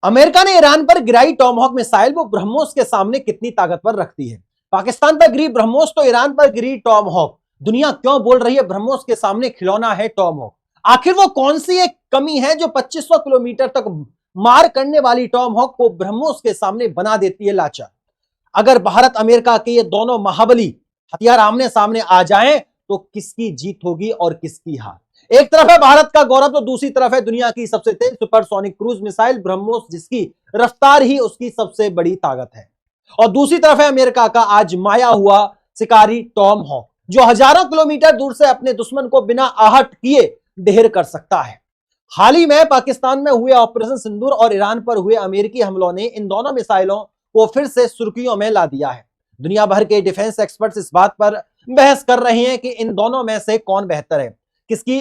America ने Iran पर गिराई टॉमहॉक मिसाइल, वो ब्रह्मोस के सामने कितनी ताकतवर रखती है। पाकिस्तान पर गिरी ब्रह्मोस तो ईरान पर गिरी टॉमहॉक। दुनिया क्यों बोल रही है ब्रह्मोस के सामने खिलौना है टॉमहॉक। आखिर वो कौन सी एक कमी है जो 2500 किलोमीटर तक मार करने वाली टॉमहॉक को ब्रह्मोस के सामने बना देती है लाचार। अगर भारत अमेरिका के ये दोनों महाबली हथियार आमने सामने आ जाएं तो किसकी जीत होगी और किसकी हार। एक तरफ है भारत का गौरव तो दूसरी तरफ है दुनिया की सबसे तेज सुपरसोनिक क्रूज मिसाइल ब्रह्मोस, जिसकी रफ्तार ही उसकी सबसे बड़ी ताकत है। और दूसरी तरफ है अमेरिका का आजमाया हुआ शिकारी टॉमहॉक, जो हजारों किलोमीटर दूर से अपने दुश्मन को बिना आहट किए ढेर कर सकता है। हाल ही में पाकिस्तान में हुए ऑपरेशन सिंदूर और ईरान पर हुए अमेरिकी हमलों ने इन दोनों मिसाइलों को फिर से सुर्खियों में ला दिया है। दुनिया भर के डिफेंस एक्सपर्ट्स इस बात पर बहस कर रहे हैं कि इन दोनों में से कौन बेहतर है, किसकी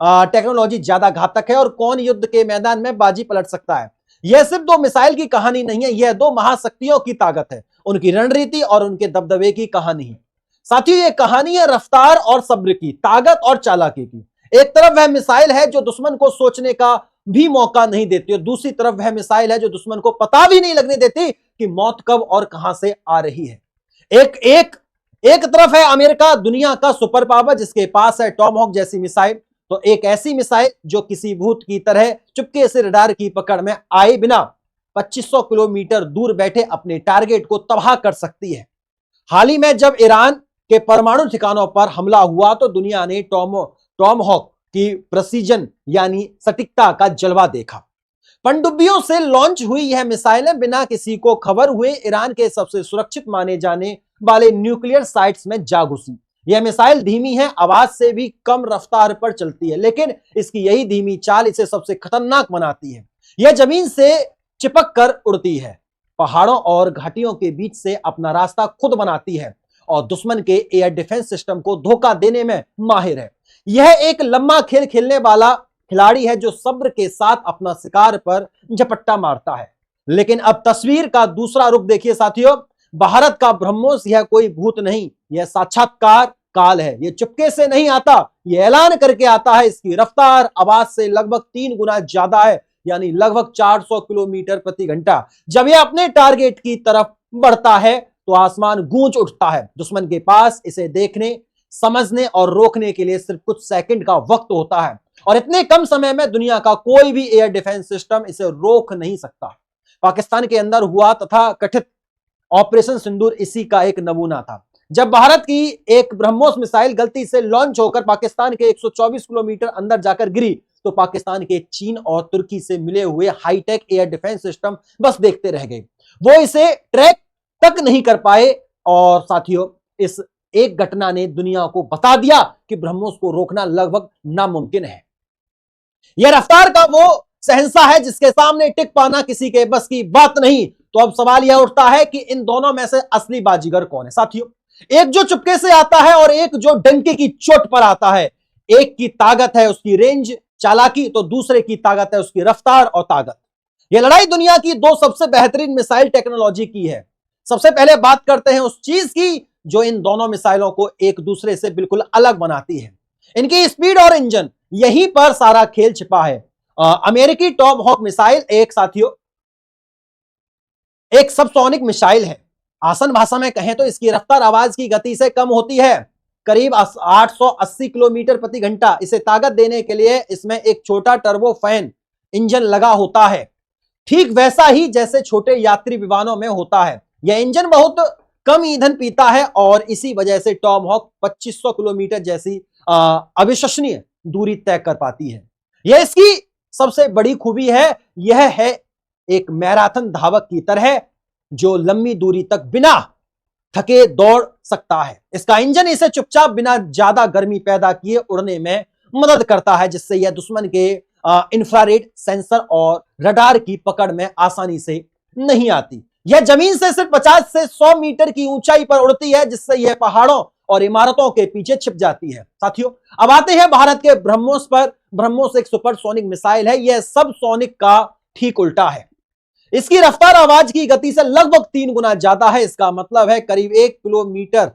टेक्नोलॉजी ज्यादा घातक है और कौन युद्ध के मैदान में बाजी पलट सकता है। यह सिर्फ दो मिसाइल की कहानी नहीं है, यह दो महाशक्तियों की ताकत है, उनकी रणनीति और उनके दबदबे की कहानी है। साथियों, यह कहानी है रफ्तार और सब्र की, ताकत और चालाकी की। एक तरफ वह मिसाइल है जो दुश्मन को सोचने का भी मौका नहीं देती और दूसरी तरफ वह मिसाइल है जो दुश्मन को पता भी नहीं लगने देती कि मौत कब और कहां से आ रही है। एक तरफ है अमेरिका, दुनिया का सुपर पावर, जिसके पास है टॉमहॉक जैसी मिसाइल, तो एक ऐसी मिसाइल जो किसी भूत की तरह चुपके से रडार की पकड़ में आए बिना 2500 किलोमीटर दूर बैठे अपने टारगेट को तबाह कर सकती है। हाल ही में जब ईरान के परमाणु ठिकानों पर हमला हुआ तो दुनिया ने टॉमहॉक की प्रेसिजन यानी सटीकता का जलवा देखा। पनडुब्बियों से लॉन्च हुई यह मिसाइलें बिना किसी को खबर हुए ईरान के सबसे सुरक्षित माने जाने वाले न्यूक्लियर साइट्स में जा घुसी। यह मिसाइल धीमी है, आवाज से भी कम रफ्तार पर चलती है, लेकिन इसकी यही धीमी चाल इसे सबसे खतरनाक बनाती है। यह जमीन से चिपक कर उड़ती है, पहाड़ों और घाटियों के बीच से अपना रास्ता खुद बनाती है और दुश्मन के एयर डिफेंस सिस्टम को धोखा देने में माहिर है। यह एक लंबा खेल खेलने वाला खिलाड़ी है जो सब्र के साथ अपना शिकार पर झपट्टा मारता है। लेकिन अब तस्वीर का दूसरा रुख देखिए साथियों। भारत का ब्रह्मोस यह कोई भूत नहीं, यह साक्षात्कार काल है। यह चुपके से नहीं आता, यह ऐलान करके आता है। इसकी रफ्तार आवाज से लगभग 3 गुना ज्यादा है, यानी लगभग 400 किलोमीटर प्रति घंटा। जब यह अपने टारगेट की तरफ बढ़ता है तो आसमान गूंज उठता है। दुश्मन के पास इसे देखने, समझने और रोकने के लिए सिर्फ कुछ सेकंड का वक्त होता है और इतने कम समय में दुनिया का कोई भी एयर डिफेंस सिस्टम इसे रोक नहीं सकता। पाकिस्तान के अंदर हुआ तथा कथित ऑपरेशन सिंदूर इसी का एक नमूना था। जब भारत की एक ब्रह्मोस मिसाइल गलती से लॉन्च होकर पाकिस्तान के 124 किलोमीटर अंदर जाकर गिरी तो पाकिस्तान के चीन और तुर्की से मिले हुए हाईटेक एयर डिफेंस सिस्टम बस देखते रह गए, वो इसे ट्रैक तक नहीं कर पाए। और साथियों, इस एक घटना ने दुनिया को बता दिया कि ब्रह्मोस को रोकना लगभग नामुमकिन है। यह रफ्तार का वो शहंशाह है जिसके सामने टिक पाना किसी के बस की बात नहीं। तो अब सवाल यह उठता है कि इन दोनों में से असली बाजीगर कौन है। साथियों, एक जो चुपके से आता है और एक जो डंके की चोट पर आता है। एक की ताकत है उसकी रेंज चालाकी, तो दूसरे की ताकत है उसकी रफ्तार और ताकत। यह लड़ाई दुनिया की दो सबसे बेहतरीन मिसाइल टेक्नोलॉजी की है। सबसे पहले बात करते हैं उस चीज की जो इन दोनों मिसाइलों को एक दूसरे से बिल्कुल अलग बनाती है, इनकी स्पीड और इंजन। यहीं पर सारा खेल छिपा है। अमेरिकी टॉमहॉक मिसाइल एक सबसोनिक मिसाइल है। आसान भाषा में कहें तो इसकी रफ्तार आवाज की गति से कम होती है, करीब 880 किलोमीटर प्रति घंटा। इसे ताकत देने के लिए इसमें एक छोटा टर्बो फैन इंजन लगा होता है, ठीक वैसा ही जैसे छोटे यात्री विमानों में होता है। यह इंजन बहुत कम ईंधन पीता है और इसी वजह से टॉमहॉक 2500 किलोमीटर जैसी अविश्वसनीय दूरी तय कर पाती है। यह इसकी सबसे बड़ी खूबी है। यह है एक मैराथन धावक की तरह जो लंबी दूरी तक बिना थके दौड़ सकता है। इसका इंजन इसे चुपचाप बिना ज्यादा गर्मी पैदा किए उड़ने में मदद करता है, जिससे यह दुश्मन के इंफ्रारेड सेंसर और रडार की पकड़ में आसानी से नहीं आती। यह जमीन से सिर्फ 50 से 100 मीटर की ऊंचाई पर उड़ती है, जिससे यह पहाड़ों और इमारतों के पीछे छिप जाती है। साथियों, अब आते हैं भारत के ब्रह्मोस पर। ब्रह्मोस एक सुपरसोनिक मिसाइल है। यह सब सोनिक का ठीक उल्टा है। इसकी रफ्तार आवाज की गति से लगभग 3 गुना ज्यादा है। इसका मतलब है करीब 1 किलोमीटर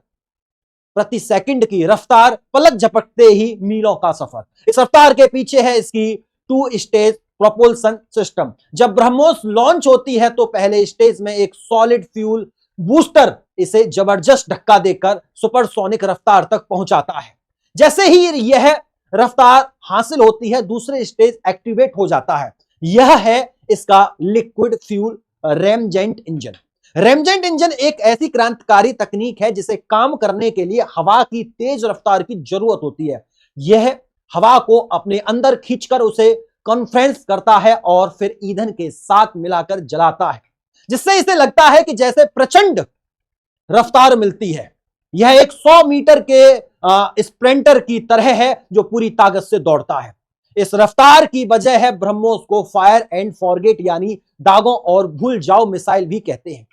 प्रति सेकंड की रफ्तार, पलक झपकते ही मीलों का सफर। इस रफ्तार के पीछे है इसकी 2 स्टेज प्रोपल्सन सिस्टम। जब ब्रह्मोस लॉन्च होती है तो पहले स्टेज में एक सॉलिड फ्यूल बूस्टर इसे जबरदस्त धक्का देकर सुपरसोनिक रफ्तार तक पहुंचाता है। जैसे ही यह रफ्तार हासिल होती है दूसरे स्टेज एक्टिवेट हो जाता है। यह है इसका लिक्विड फ्यूल रेमजेंट इंजन। रेमजेंट इंजन एक ऐसी क्रांतिकारी तकनीक है जिसे काम करने के लिए हवा की तेज रफ्तार की जरूरत होती है। यह हवा को अपने अंदर खींचकर उसे कॉन्फ्रेंस करता है और फिर ईंधन के साथ मिलाकर जलाता है, जिससे इसे लगता है कि जैसे प्रचंड रफ्तार मिलती है। यह एक 100 मीटर के स्प्रिंटर की तरह है जो पूरी ताकत से दौड़ता है। इस रफ्तार की वजह है ब्रह्मोस को फायर एंड फॉरगेट यानी दागों और भूल जाओ मिसाइल भी कहते हैं।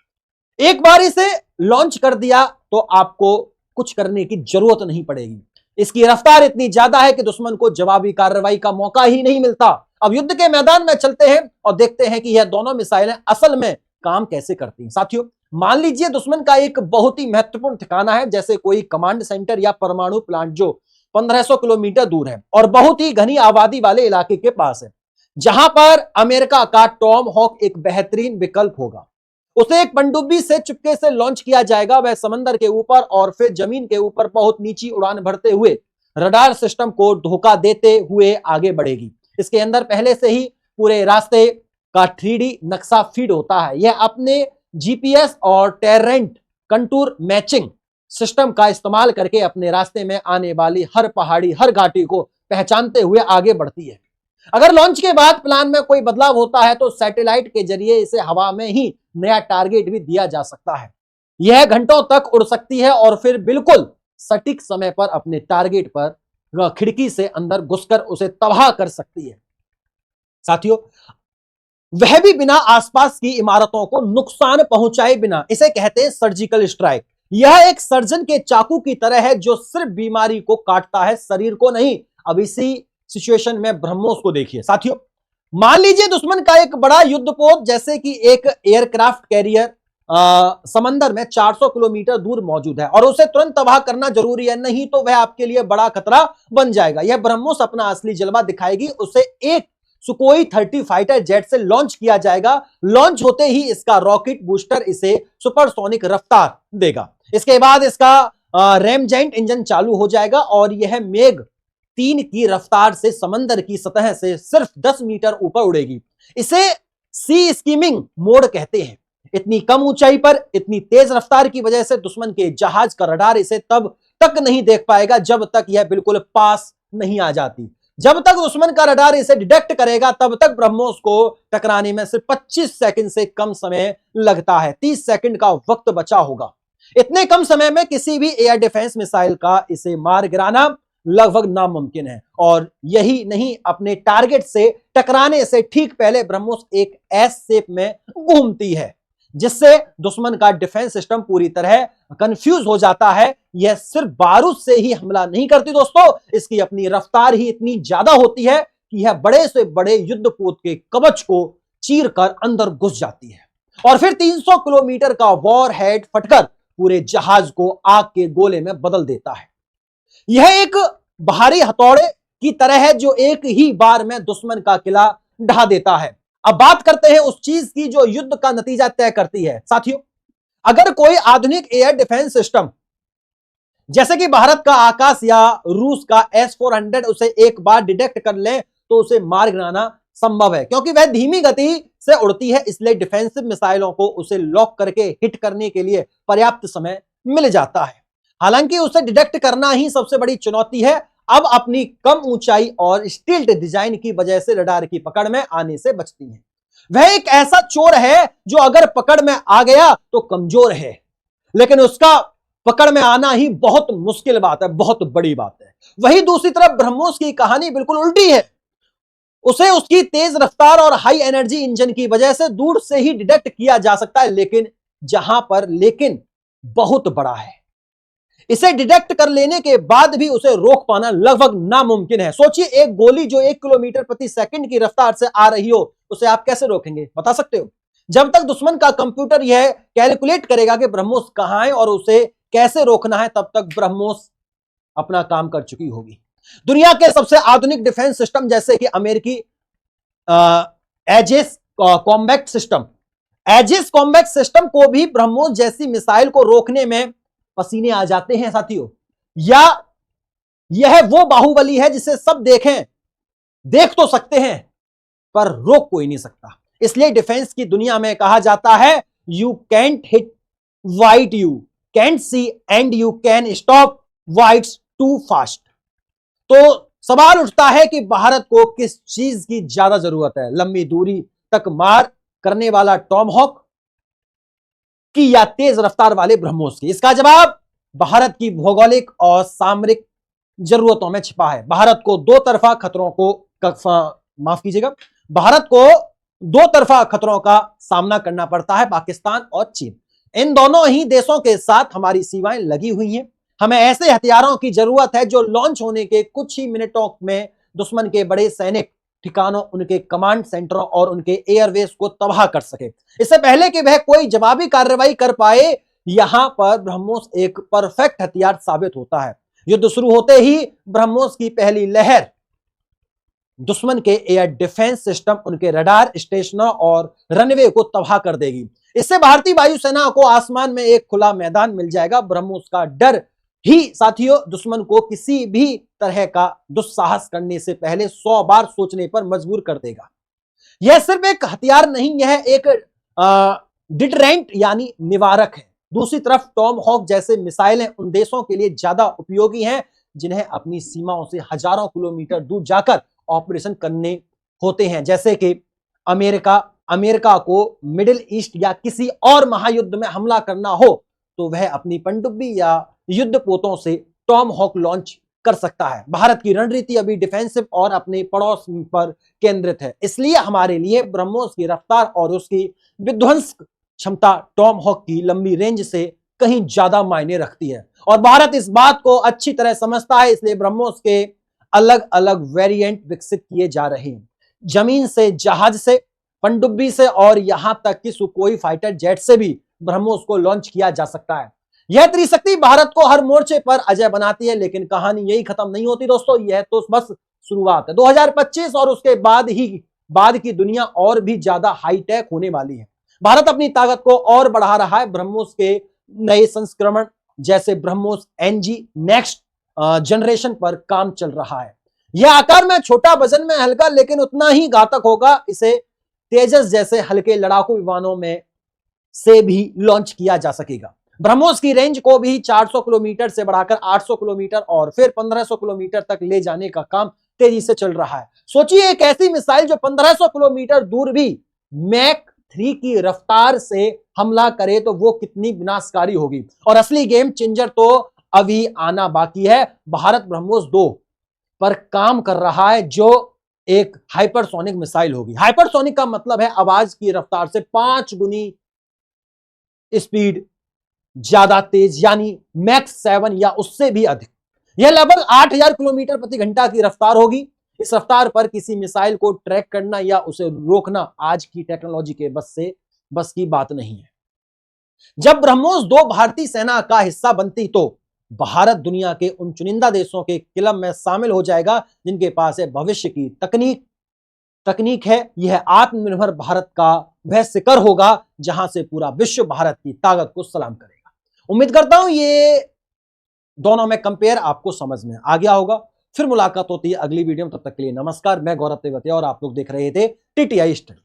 एक बार इसे लॉन्च कर दिया तो आपको कुछ करने की जरूरत नहीं पड़ेगी। इसकी रफ्तार इतनी ज्यादा है कि दुश्मन को जवाबी कार्रवाई का मौका ही नहीं मिलता। अब युद्ध के मैदान में चलते हैं और देखते हैं कि यह दोनों मिसाइलें असल में काम कैसे करती हैं। साथियों, मान लीजिए दुश्मन का एक बहुत ही महत्वपूर्ण ठिकाना है, जैसे कोई कमांड सेंटर या परमाणु प्लांट जो 1500 किलोमीटर दूर है और बहुत ही घनी आबादी वाले इलाके के पास है, जहां पर अमेरिका का टॉम हॉक एक बेहतरीन विकल्प होगा। उसे एक पनडुब्बी से चुपके से लॉन्च किया जाएगा। वह समंदर के ऊपर और फिर जमीन के ऊपर बहुत नीची उड़ान भरते हुए रडार सिस्टम को धोखा देते हुए आगे बढ़ेगी। इसके अंदर पहले से ही पूरे रास्ते का 3D नक्शा फीड होता है। यह अपने जीपीएस और टेरेंट कंटूर मैचिंग सिस्टम का इस्तेमाल करके अपने रास्ते में आने वाली हर पहाड़ी, हर घाटी को पहचानते हुए आगे बढ़ती है। अगर लॉन्च के बाद प्लान में कोई बदलाव होता है तो सैटेलाइट के जरिए इसे हवा में ही नया टारगेट भी दिया जा सकता है। यह घंटों तक उड़ सकती है और फिर बिल्कुल सटीक समय पर अपने टारगेट पर खिड़की से अंदर घुसकर उसे तबाह कर सकती है। साथियों, वह भी बिना आसपास की इमारतों को नुकसान पहुंचाए बिना। इसे कहते हैं सर्जिकल स्ट्राइक। यह एक सर्जन के चाकू की तरह है जो सिर्फ बीमारी को काटता है, शरीर को नहीं। अब इसी सिचुएशन में ब्रह्मोस को देखिए। साथियों, मान लीजिए दुश्मन का एक बड़ा युद्धपोत जैसे कि एक एयरक्राफ्ट कैरियर समंदर में 400 किलोमीटर दूर मौजूद है और उसे तुरंत तबाह करना जरूरी है, नहीं तो वह आपके लिए बड़ा खतरा बन जाएगा। यह ब्रह्मोस अपना असली जलवा दिखाएगी। उसे एक सुकोई 30 फाइटर जेट से लॉन्च किया जाएगा। लॉन्च होते ही इसका रॉकेट बूस्टर इसे सुपरसोनिक रफ्तार देगा। इसके बाद इसका रेमजेंट इंजन चालू हो जाएगा और यह मेघ 3 की रफ्तार से समंदर की सतह से सिर्फ 10 मीटर ऊपर उड़ेगी। इसे सी स्कीमिंग मोड कहते हैं। इतनी कम ऊंचाई पर इतनी तेज रफ्तार की वजह से दुश्मन के जहाज का रडार इसे तब तक नहीं देख पाएगा जब तक यह बिल्कुल पास नहीं आ जाती। जब तक दुश्मन का रडार इसे डिटेक्ट करेगा तब तक ब्रह्मोस को टकराने में सिर्फ 25 सेकंड से कम समय लगता है। 30 सेकंड का वक्त बचा होगा। इतने कम समय में किसी भी एयर डिफेंस मिसाइल का इसे मार गिराना लगभग नामुमकिन है। और यही नहीं, अपने टारगेट से टकराने से ठीक पहले ब्रह्मोस एक एस शेप में घूमती है, जिससे दुश्मन का डिफेंस सिस्टम पूरी तरह कंफ्यूज हो जाता है। यह सिर्फ बारूद से ही हमला नहीं करती दोस्तों, इसकी अपनी रफ्तार ही इतनी ज्यादा होती है कि यह बड़े से बड़े युद्धपोत के कवच को चीर कर अंदर घुस जाती है और फिर 300 किलोमीटर का वॉर हेड फटकर पूरे जहाज को आग के गोले में बदल देता है। यह एक भारी हथौड़े की तरह है जो एक ही बार में दुश्मन का किला ढा देता है। अब बात करते हैं उस चीज की जो युद्ध का नतीजा तय करती है। साथियों, अगर कोई आधुनिक एयर डिफेंस सिस्टम जैसे कि भारत का आकाश या रूस का S-400 उसे एक बार डिटेक्ट कर ले तो उसे मार गिराना संभव है, क्योंकि वह धीमी गति से उड़ती है। इसलिए डिफेंसिव मिसाइलों को उसे लॉक करके हिट करने के लिए पर्याप्त समय मिल जाता है। हालांकि उसे डिटेक्ट करना ही सबसे बड़ी चुनौती है। अब अपनी कम ऊंचाई और स्टील्थ डिजाइन की वजह से रडार की पकड़ में आने से बचती है। वह एक ऐसा चोर है जो अगर पकड़ में आ गया तो कमजोर है, लेकिन उसका पकड़ में आना ही बहुत मुश्किल बात है, बहुत बड़ी बात है। वही दूसरी तरफ ब्रह्मोस की कहानी बिल्कुल उल्टी है। उसे उसकी तेज रफ्तार और हाई एनर्जी इंजन की वजह से दूर से ही डिटेक्ट किया जा सकता है, लेकिन बहुत बड़ा है। इसे डिटेक्ट कर लेने के बाद भी उसे रोक पाना लगभग नामुमकिन है। सोचिए, एक गोली जो 1 किलोमीटर प्रति सेकंड की रफ्तार से आ रही हो, उसे आप कैसे रोकेंगे, बता सकते हो? जब तक दुश्मन का कंप्यूटर यह कैलकुलेट करेगा कि ब्रह्मोस कहां है और उसे कैसे रोकना है, तब तक ब्रह्मोस अपना काम कर चुकी होगी। दुनिया के सबसे आधुनिक डिफेंस सिस्टम जैसे कि अमेरिकी Aegis combat system, Aegis combat system को भी ब्रह्मोस जैसी मिसाइल को रोकने में पसीने आ जाते हैं साथियों। या यह वो बाहुबली है जिसे सब देख तो सकते हैं पर रोक कोई नहीं सकता। इसलिए डिफेंस की दुनिया में कहा जाता है you can't hit what you can't see and you can stop what's too fast. तो सवाल उठता है कि भारत को किस चीज की ज्यादा जरूरत है, लंबी दूरी तक मार करने वाला टॉमहॉक की या तेज रफ्तार वाले ब्रह्मोस की? इसका जवाब भारत की भौगोलिक और सामरिक जरूरतों में छिपा है। भारत को दो तरफा खतरों का सामना करना पड़ता है, पाकिस्तान और चीन। इन दोनों ही देशों के साथ हमारी सीमाएं लगी हुई हैं। हमें ऐसे हथियारों की जरूरत है जो लॉन्च होने के कुछ ही मिनटों में दुश्मन के बड़े सैनिक ठिकानों, उनके कमांड सेंटरों और उनके एयरवेज को तबाह कर सके। इससे पहले कि वह कोई जवाबी कार्रवाई कर पाए, यहां पर ब्रह्मोस एक परफेक्ट हथियार साबित होता है। युद्ध शुरू होते ही ब्रह्मोस की पहली लहर दुश्मन के एयर डिफेंस सिस्टम, उनके रडार स्टेशनों और रनवे को तबाह कर देगी। इससे भारतीय वायुसेना को आसमान में एक खुला मैदान मिल जाएगा। ब्रह्मोस का डर ही साथियों दुश्मन को किसी भी तरह का दुस्साहस करने से पहले 100 बार सोचने पर मजबूर कर देगा। यह सिर्फ एक हथियार नहीं, यह एक डिटरेंट यानी निवारक है। दूसरी तरफ टॉमहॉक जैसे मिसाइलें उन देशों के लिए ज्यादा उपयोगी हैं जिन्हें अपनी सीमाओं से हजारों किलोमीटर दूर जाकर ऑपरेशन करने होते हैं, जैसे कि अमेरिका को मिडिल ईस्ट या किसी और महायुद्ध में हमला करना हो तो वह अपनी पनडुब्बी या युद्ध पोतों से टॉमहॉक लॉन्च कर सकता है। भारत की रणनीति अभी डिफेंसिव और अपने पड़ोस पर केंद्रित है, इसलिए हमारे लिए ब्रह्मोस की रफ्तार और उसकी विध्वंस क्षमता टॉमहॉक की लंबी रेंज से कहीं ज्यादा मायने रखती है। और भारत इस बात को अच्छी तरह समझता है, इसलिए ब्रह्मोस के अलग अलग वेरिएंट विकसित किए जा रहे हैं। जमीन से, जहाज से, पनडुब्बी से और यहां तक कि सुकोई फाइटर जेट से भी ब्रह्मोस को लॉन्च किया जा सकता है। यह त्रिशक्ति भारत को हर मोर्चे पर अजय बनाती है, लेकिन कहानी यही खत्म नहीं होती दोस्तों, यह तो बस शुरुआत है। 2025 और उसके बाद की दुनिया और भी ज्यादा हाईटेक होने वाली है। भारत अपनी ताकत को और बढ़ा रहा है। ब्रह्मोस के नए संस्करण जैसे ब्रह्मोस एनजी नेक्स्ट जनरेशन पर काम चल रहा है। यह आकार में छोटा, वजन में हल्का, लेकिन उतना ही घातक होगा। इसे तेजस जैसे हल्के लड़ाकू विमानों में से भी लॉन्च किया जा सकेगा। ब्रह्मोस की रेंज को भी 400 किलोमीटर से बढ़ाकर 800 किलोमीटर और फिर 1500 किलोमीटर तक ले जाने का काम तेजी से चल रहा है। सोचिए एक ऐसी मिसाइल जो 1500 किलोमीटर दूर भी मैक 3 की रफ्तार से हमला करे तो वो कितनी विनाशकारी होगी। और असली गेम चेंजर तो अभी आना बाकी है। भारत ब्रह्मोस 2 पर काम कर रहा है जो एक हाइपरसोनिक मिसाइल होगी। हाइपरसोनिक का मतलब है आवाज की रफ्तार से 5 गुनी स्पीड ज्यादा तेज, यानी मैक्स 7 या उससे भी अधिक। यह लगभग 8000 किलोमीटर प्रति घंटा की रफ्तार होगी। इस रफ्तार पर किसी मिसाइल को ट्रैक करना या उसे रोकना आज की टेक्नोलॉजी के बस की बात नहीं है। जब ब्रह्मोस 2 भारतीय सेना का हिस्सा बनती तो भारत दुनिया के उन चुनिंदा देशों के क्लब में शामिल हो जाएगा जिनके पास है भविष्य की तकनीक है। यह आत्मनिर्भर भारत का वह शिखर होगा जहां से पूरा विश्व भारत की ताकत को सलाम करेगा। उम्मीद करता हूं ये दोनों में कंपेयर आपको समझ में आ गया होगा। फिर मुलाकात होती है अगली वीडियो में, तब तक के लिए नमस्कार। मैं गौरव तेवतिया और आप लोग देख रहे थे टीटीआई स्टडी।